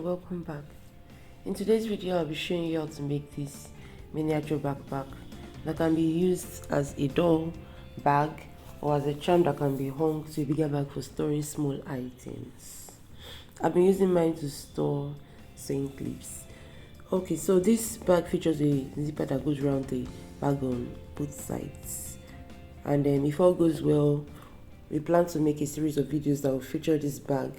welcome back. In today's video I'll be showing you how to make this miniature backpack that can be used as a doll bag or as a charm that can be hung to a bigger bag for storing small items. I've been using mine to store sewing clips. Okay, so this bag features a zipper that goes around the bag on both sides, and then if all goes well, we plan to make a series of videos that will feature this bag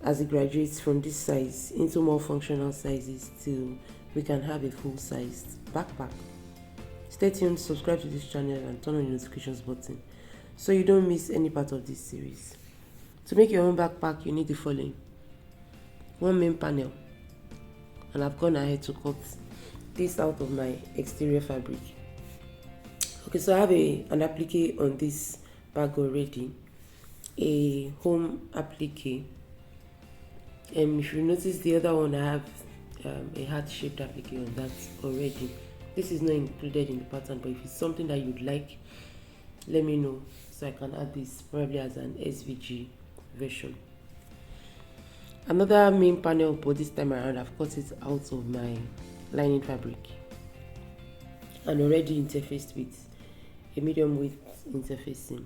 as it graduates from this size into more functional sizes till we can have a full-sized backpack. Stay tuned, subscribe to this channel and turn on the notifications button so you don't miss any part of this series. To make your own backpack, you need the following: one main panel, and I've gone ahead to cut this out of my exterior fabric. Okay, so I have an applique on this bag already, a home applique. If you notice, the other one I have a heart-shaped applique on that already. This is not included in the pattern, but if it's something that you'd like, let me know so I can add this probably as an SVG version. Another main panel, but this time around I've cut it out of my lining fabric and already interfaced with a medium width interfacing.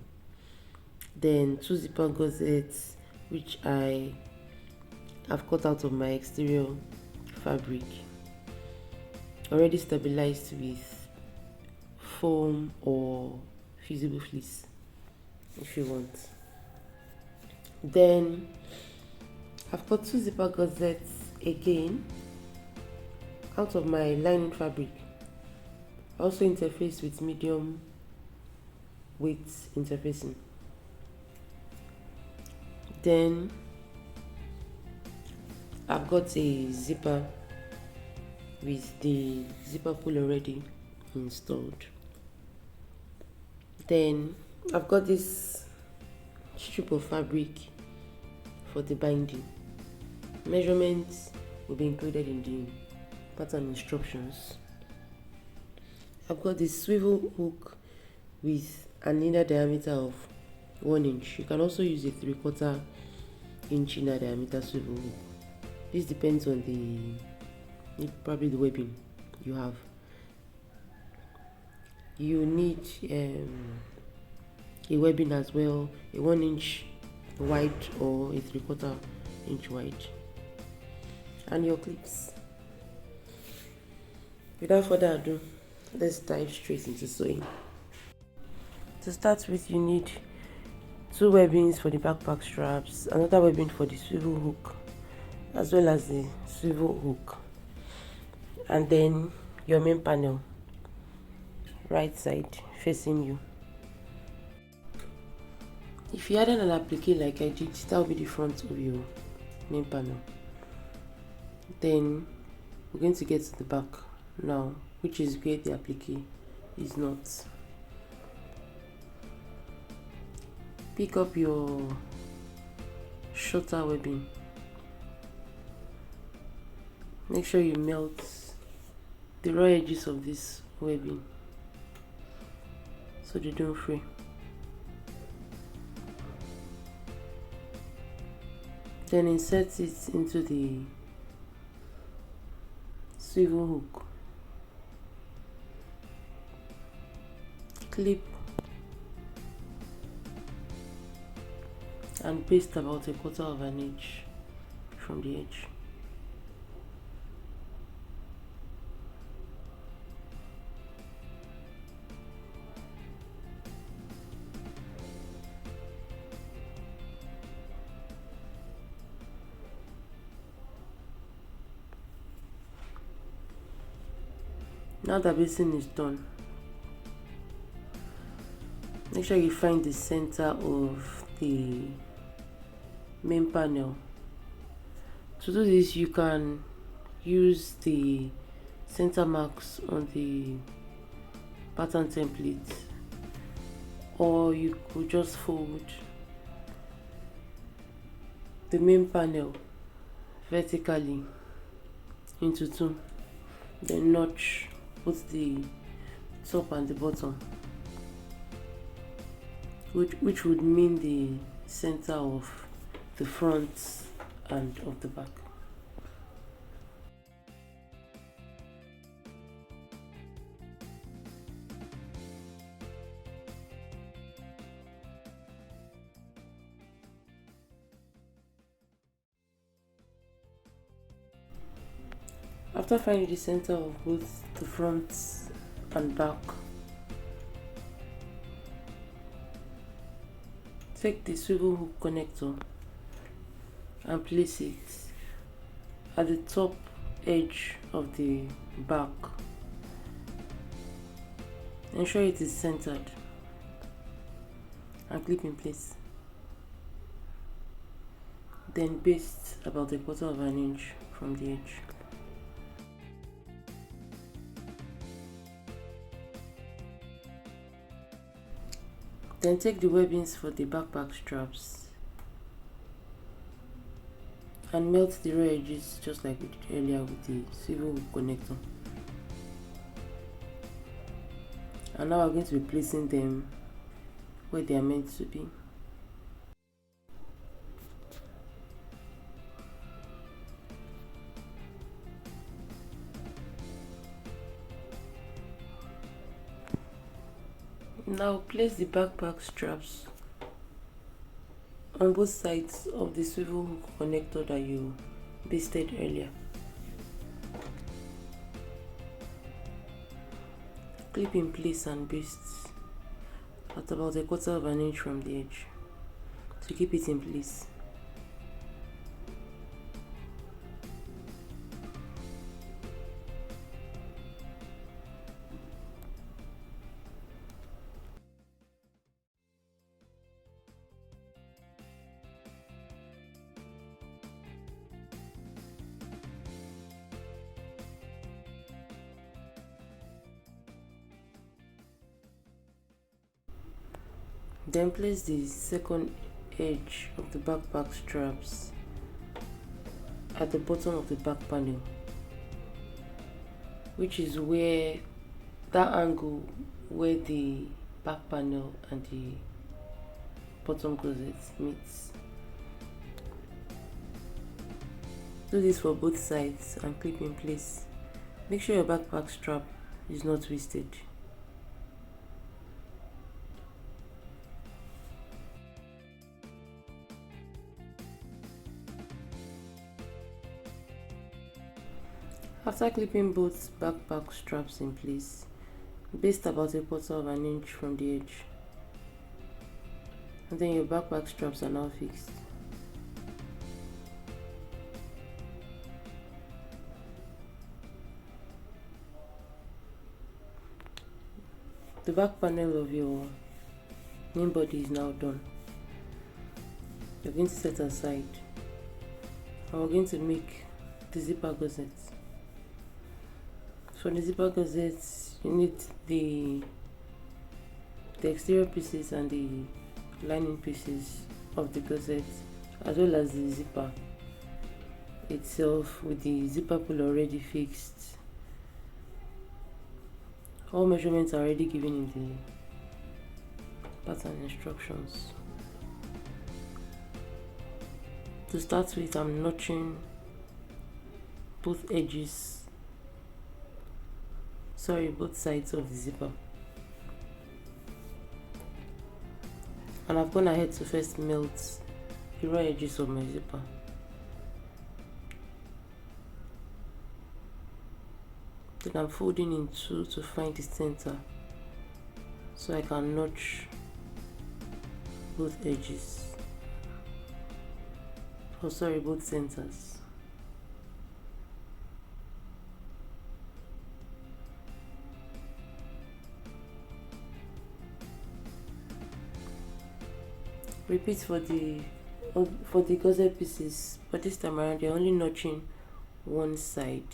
Then two zipper gussets, which I have cut out of my exterior fabric, already stabilized with foam or fusible fleece if you want. Then I've got two zipper gussets again out of my lining fabric, also interfaced with medium width interfacing. Then I've got a zipper with the zipper pull already installed. Then I've got this strip of fabric for the binding. Measurements will be included in the pattern instructions. I've got this swivel hook with an inner diameter of 1 inch. You can also use a 3/4 inch inner diameter swivel hook. This depends on probably the webbing you have. You need a webbing as well, a 1 inch wide or a 3/4 inch wide, and your clips. Without further ado, let's dive straight into sewing. To start with, you need two webbings for the backpack straps, another webbing for the swivel hook, as well as the swivel hook, and then your main panel, right side facing you. If you added an applique like I did, that will be the front of your main panel. Then we're going to get to the back now, which is where the applique is not. Pick up your shorter webbing. Make sure you melt the raw edges of this webbing so they don't fray. Then insert it into the swivel hook. Clip and baste about 1/4 of an inch from the edge. Now that basting is done, make sure you find the center of the main panel. To do this, you can use the center marks on the pattern template, or you could just fold the main panel vertically into two, then notch both the top and the bottom, which would mean the center of the front and of the back. After finding the center of both the front and back, take the swivel hook connector and place it at the top edge of the back. Ensure it is centered and clip in place. Then baste about 1/4 inch from the edge. Then take the webbings for the backpack straps and melt the raw edges just like we did earlier with the swivel hook connector. And now we're going to be placing them where they are meant to be. Now place the backpack straps on both sides of the swivel hook connector that you basted earlier. Clip in place and baste at about 1/4 inch from the edge to keep it in place. Then place the second edge of the backpack straps at the bottom of the back panel, which is where that angle where the back panel and the bottom gusset meets. Do this for both sides and clip in place. Make sure your backpack strap is not twisted. After clipping both backpack straps in place, baste about 1/4 inch from the edge, and then your backpack straps are now fixed. The back panel of your main body is now done. You're going to set aside, and we're going to make the zipper gusset. For the zipper gusset, you need the exterior pieces and the lining pieces of the gusset, as well as the zipper itself with the zipper pull already fixed. All measurements are already given in the pattern instructions. To start with, I'm notching both sides of the zipper, and I've gone ahead to first melt the raw edges of my zipper. Then I'm folding in two to find the center so I can notch both edges, both centers. Repeat for the gusset pieces, but this time around you're only notching one side.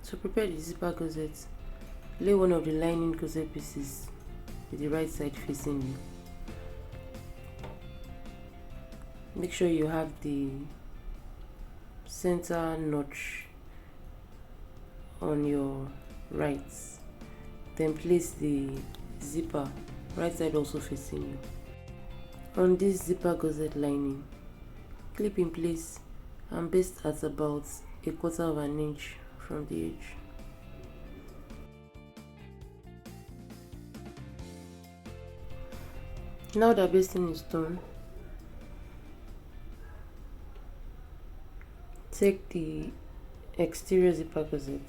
To prepare the zipper gusset, lay one of the lining gusset pieces with the right side facing you. Make sure you have the center notch on your right. Then place the zipper right side also facing you. On this zipper gusset lining, clip in place and baste at about 1/4 of an inch from the edge. Now that basting is done, take the exterior zipper gusset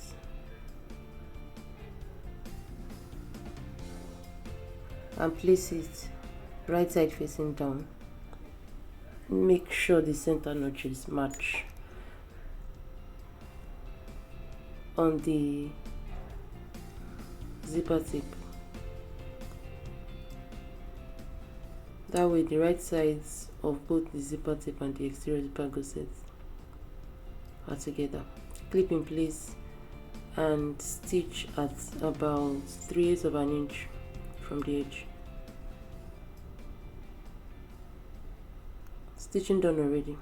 and place it right side facing down. Make sure the center notches match on the zipper tip. That way the right sides of both the zipper tip and the exterior zipper gusset are together. Clip in place and stitch at about 3/8 of an inch from the edge. Stitching done already.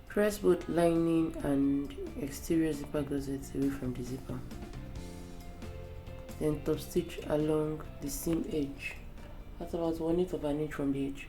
Press both lining and exterior zipper gussets away from the zipper. Then top stitch along the seam edge at about 1/8 of an inch from the edge.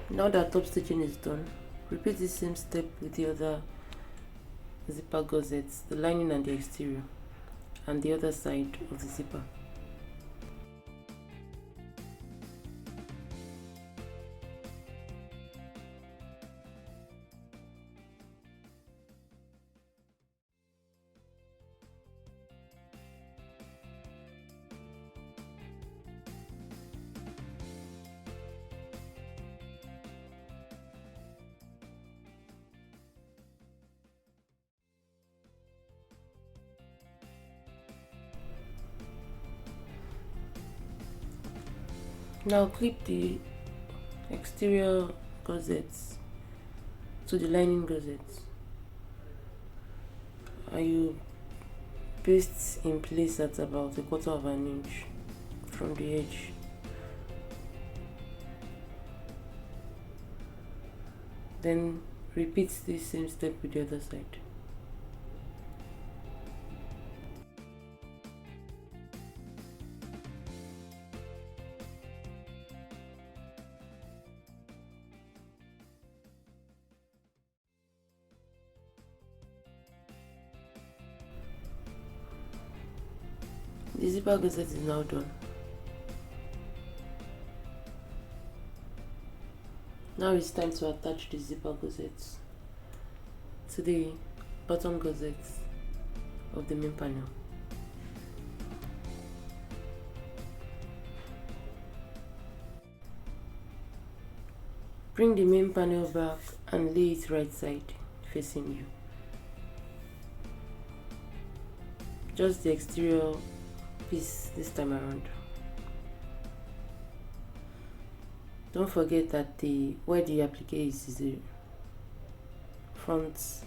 Now that top stitching is done, repeat the same step with the other zipper gussets, the lining and the exterior, and the other side of the zipper. Now clip the exterior gussets to the lining gussets, and you baste in place at about 1/4 of an inch from the edge. Then repeat the same step with the other side. The zipper gusset is now done. Now it's time to attach the zipper gussets to the bottom gussets of the main panel. Bring the main panel back and lay it right side facing you. Just the exterior piece this time around. Don't forget that where the applique is the front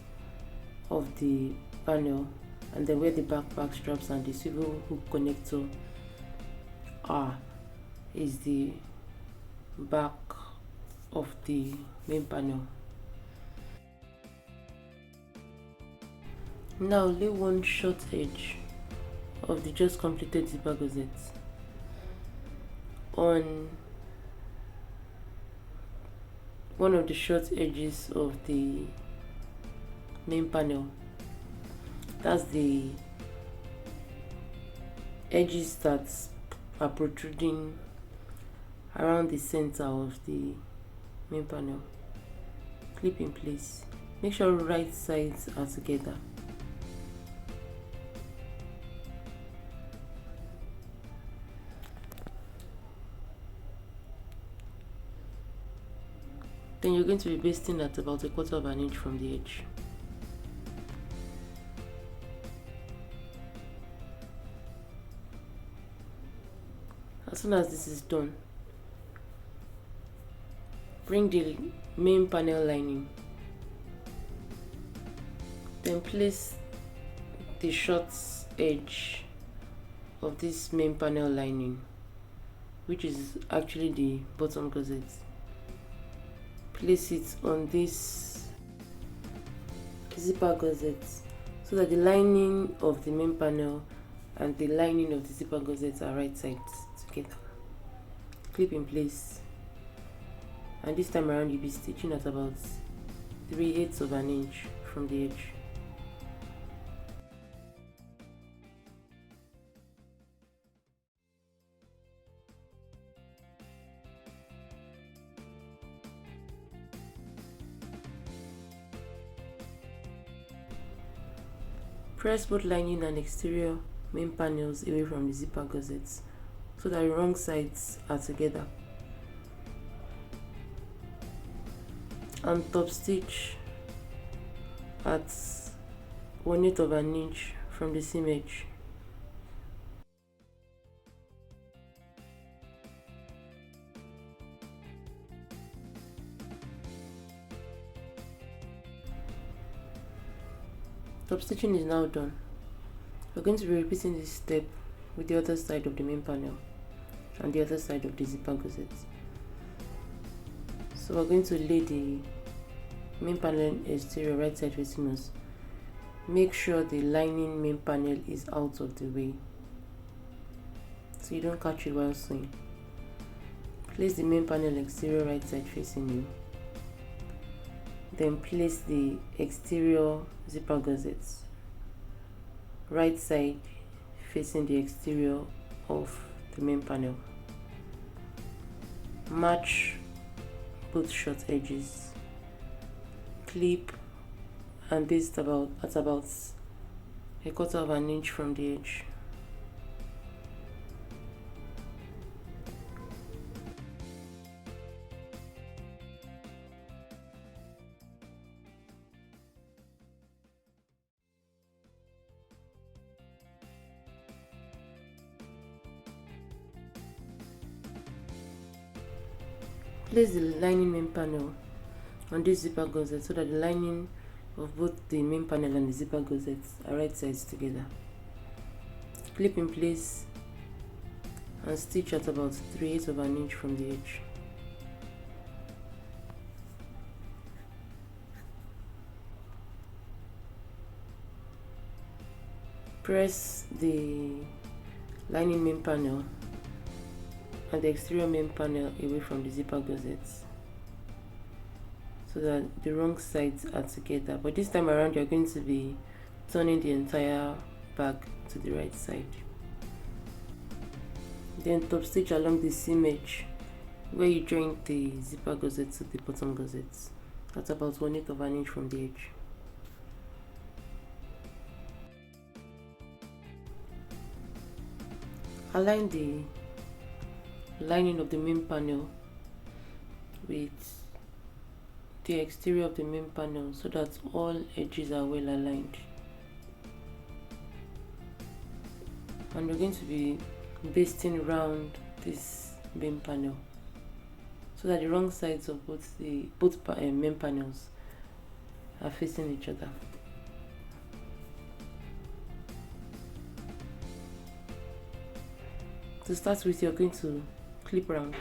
of the panel, and then where the backpack straps and the swivel hook connector are is the back of the main panel. Now lay one short edge of the just completed zipper gusset on one of the short edges of the main panel. That's the edges that are protruding around the center of the main panel. Clip in place. Make sure right sides are together. Then you're going to be basting at about 1/4 of an inch from the edge. As soon as this is done, bring the main panel lining. Then place the short edge of this main panel lining, which is actually the bottom gusset. Place it on this zipper gusset so that the lining of the main panel and the lining of the zipper gusset are right sides together. Clip in place, and this time around you'll be stitching at about 3/8 of an inch from the edge. Press both lining and exterior main panels away from the zipper gussets so that the wrong sides are together. And top stitch at 1/8 of an inch from the seam edge. Top stitching is now done. We're going to be repeating this step with the other side of the main panel and the other side of the zipper gusset. So we're going to lay the main panel exterior right side facing us. Make sure the lining main panel is out of the way so you don't catch it while sewing. Place the main panel exterior right side facing you. Then place the exterior zipper gussets right side facing the exterior of the main panel. Match both short edges. Clip and baste at about 1/4 of an inch from the edge. Place the lining main panel on this zipper gusset so that the lining of both the main panel and the zipper gussets are right sides together. Clip in place and stitch at about 3/8 of an inch from the edge. Press the lining main panel and the exterior main panel away from the zipper gussets so that the wrong sides are together, but this time around you're going to be turning the entire bag to the right side. Then top stitch along the seam edge where you join the zipper gusset to the bottom gusset at about 1/8 of an inch from the edge. Align the lining of the main panel with the exterior of the main panel so that all edges are well aligned. And we're going to be basting around this main panel so that the wrong sides of both main panels are facing each other. To start with, you're going to clip round.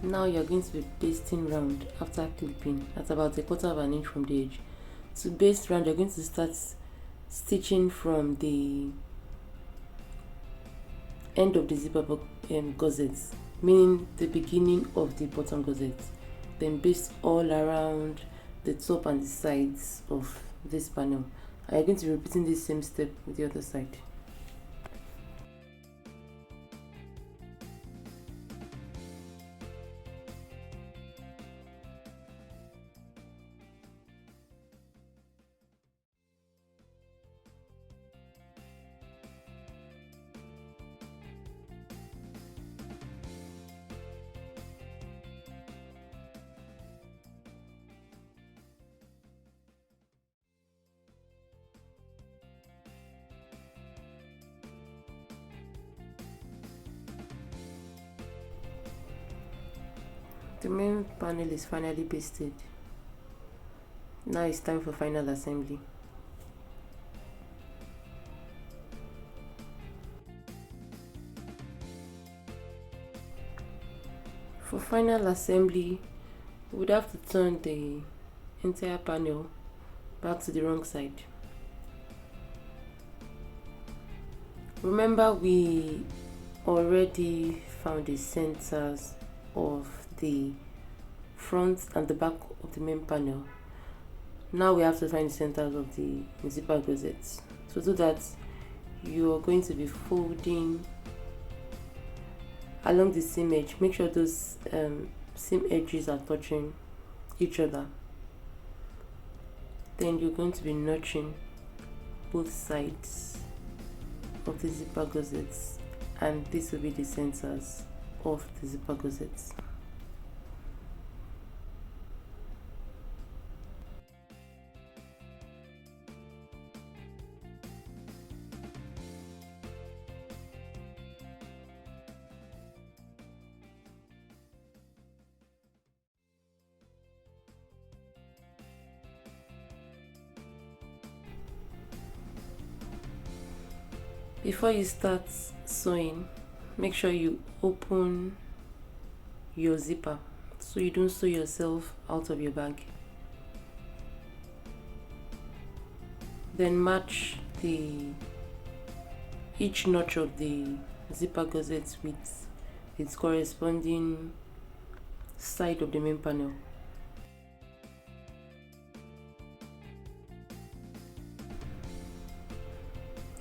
Now you're going to be basting round after clipping at about 1/4 of an inch from the edge. To baste round, you're going to start stitching from the end of the zipper gusset, meaning the beginning of the bottom gusset, then baste all around the top and the sides of this panel. And you're going to be repeating this same step with the other side. The main panel is finally basted. Now it's time for final assembly. For final assembly, we would have to turn the entire panel back to the wrong side. Remember, we already found the centers of the front and the back of the main panel. Now we have to find the centers of the zipper gussets. To do that, you are going to be folding along the seam edge. Make sure those seam edges are touching each other. Then you're going to be notching both sides of the zipper gussets, and this will be the centers of the zipper gussets. Before you start sewing, make sure you open your zipper so you don't sew yourself out of your bag. Then match each notch of the zipper gusset with its corresponding side of the main panel.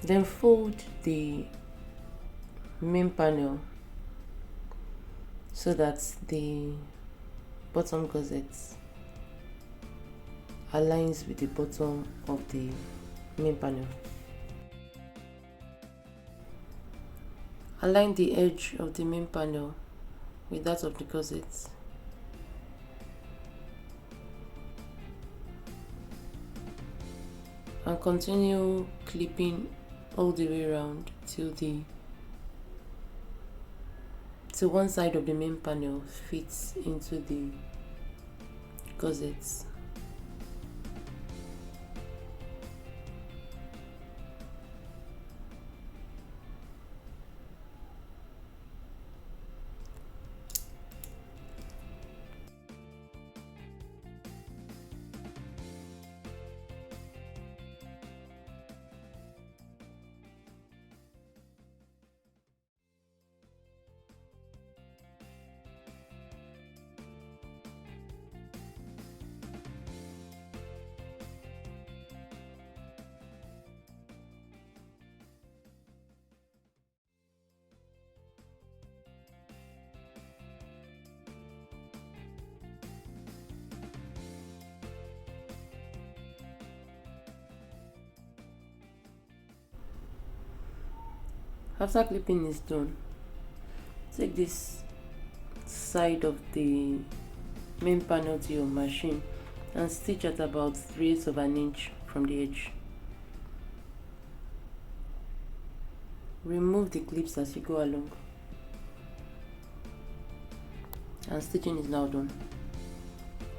Then fold the main panel so that the bottom gusset aligns with the bottom of the main panel. Align the edge of the main panel with that of the gusset. And continue clipping all the way around till one side of the main panel fits into the gussets. After clipping is done, take this side of the main panel to your machine and stitch at about 3/8 of an inch from the edge. Remove the clips as you go along, and stitching is now done.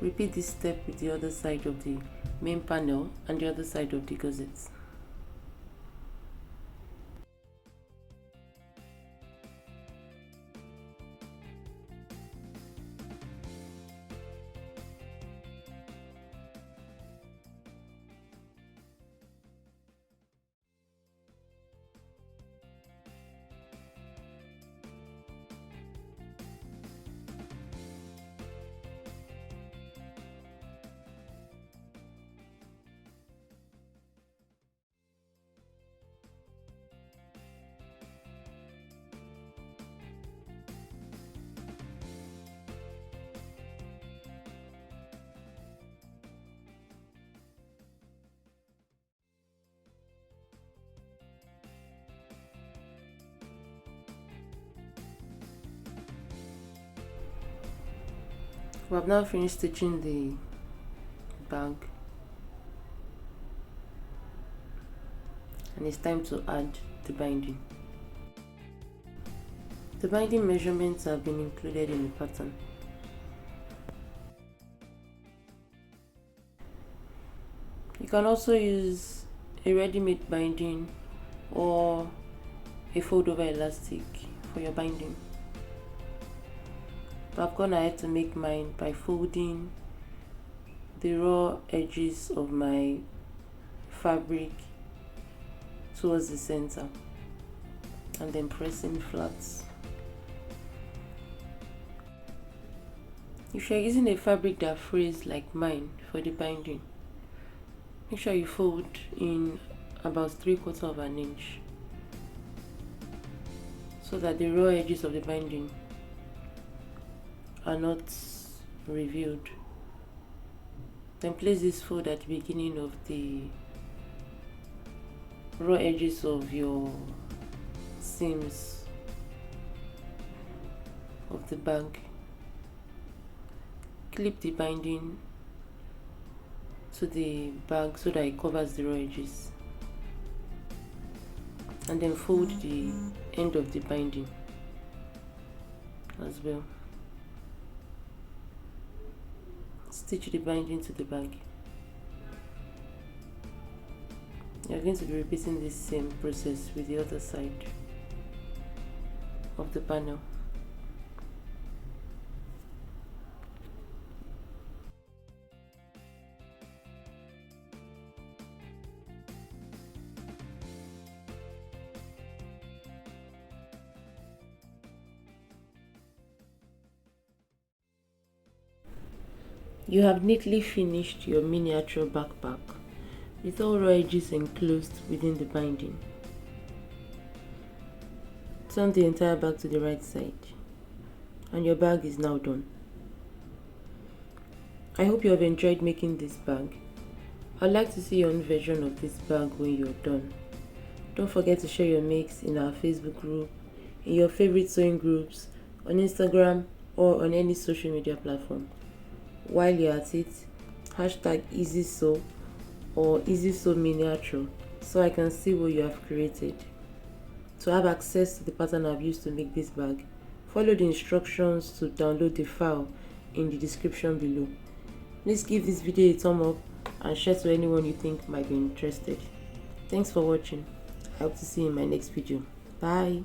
Repeat this step with the other side of the main panel and the other side of the gusset. We have now finished stitching the bag, and it's time to add the binding. The binding measurements have been included in the pattern. You can also use a ready-made binding or a fold-over elastic for your binding. But I've gone ahead to make mine by folding the raw edges of my fabric towards the center and then pressing flat. If you're using a fabric that frays like mine for the binding, make sure you fold in about 3/4 of an inch so that the raw edges of the binding are not revealed. Then place this fold at the beginning of the raw edges of your seams of the bag. Clip the binding to the bag so that it covers the raw edges, and then fold the end of the binding as well. Stitch the binding to the bag. You're going to be repeating this same process with the other side of the panel. You have neatly finished your miniature backpack with all raw edges enclosed within the binding. Turn the entire bag to the right side and your bag is now done. I hope you have enjoyed making this bag. I'd like to see your own version of this bag when you're done. Don't forget to share your makes in our Facebook group, in your favorite sewing groups, on Instagram or on any social media platform. While you're at it, hashtag EasySew or EasySew Miniature so I can see what you have created. To have access to the pattern I've used to make this bag, follow the instructions to download the file in the description below. Please give this video a thumb up and share to anyone you think might be interested. Thanks for watching. I hope to see you in my next video. Bye.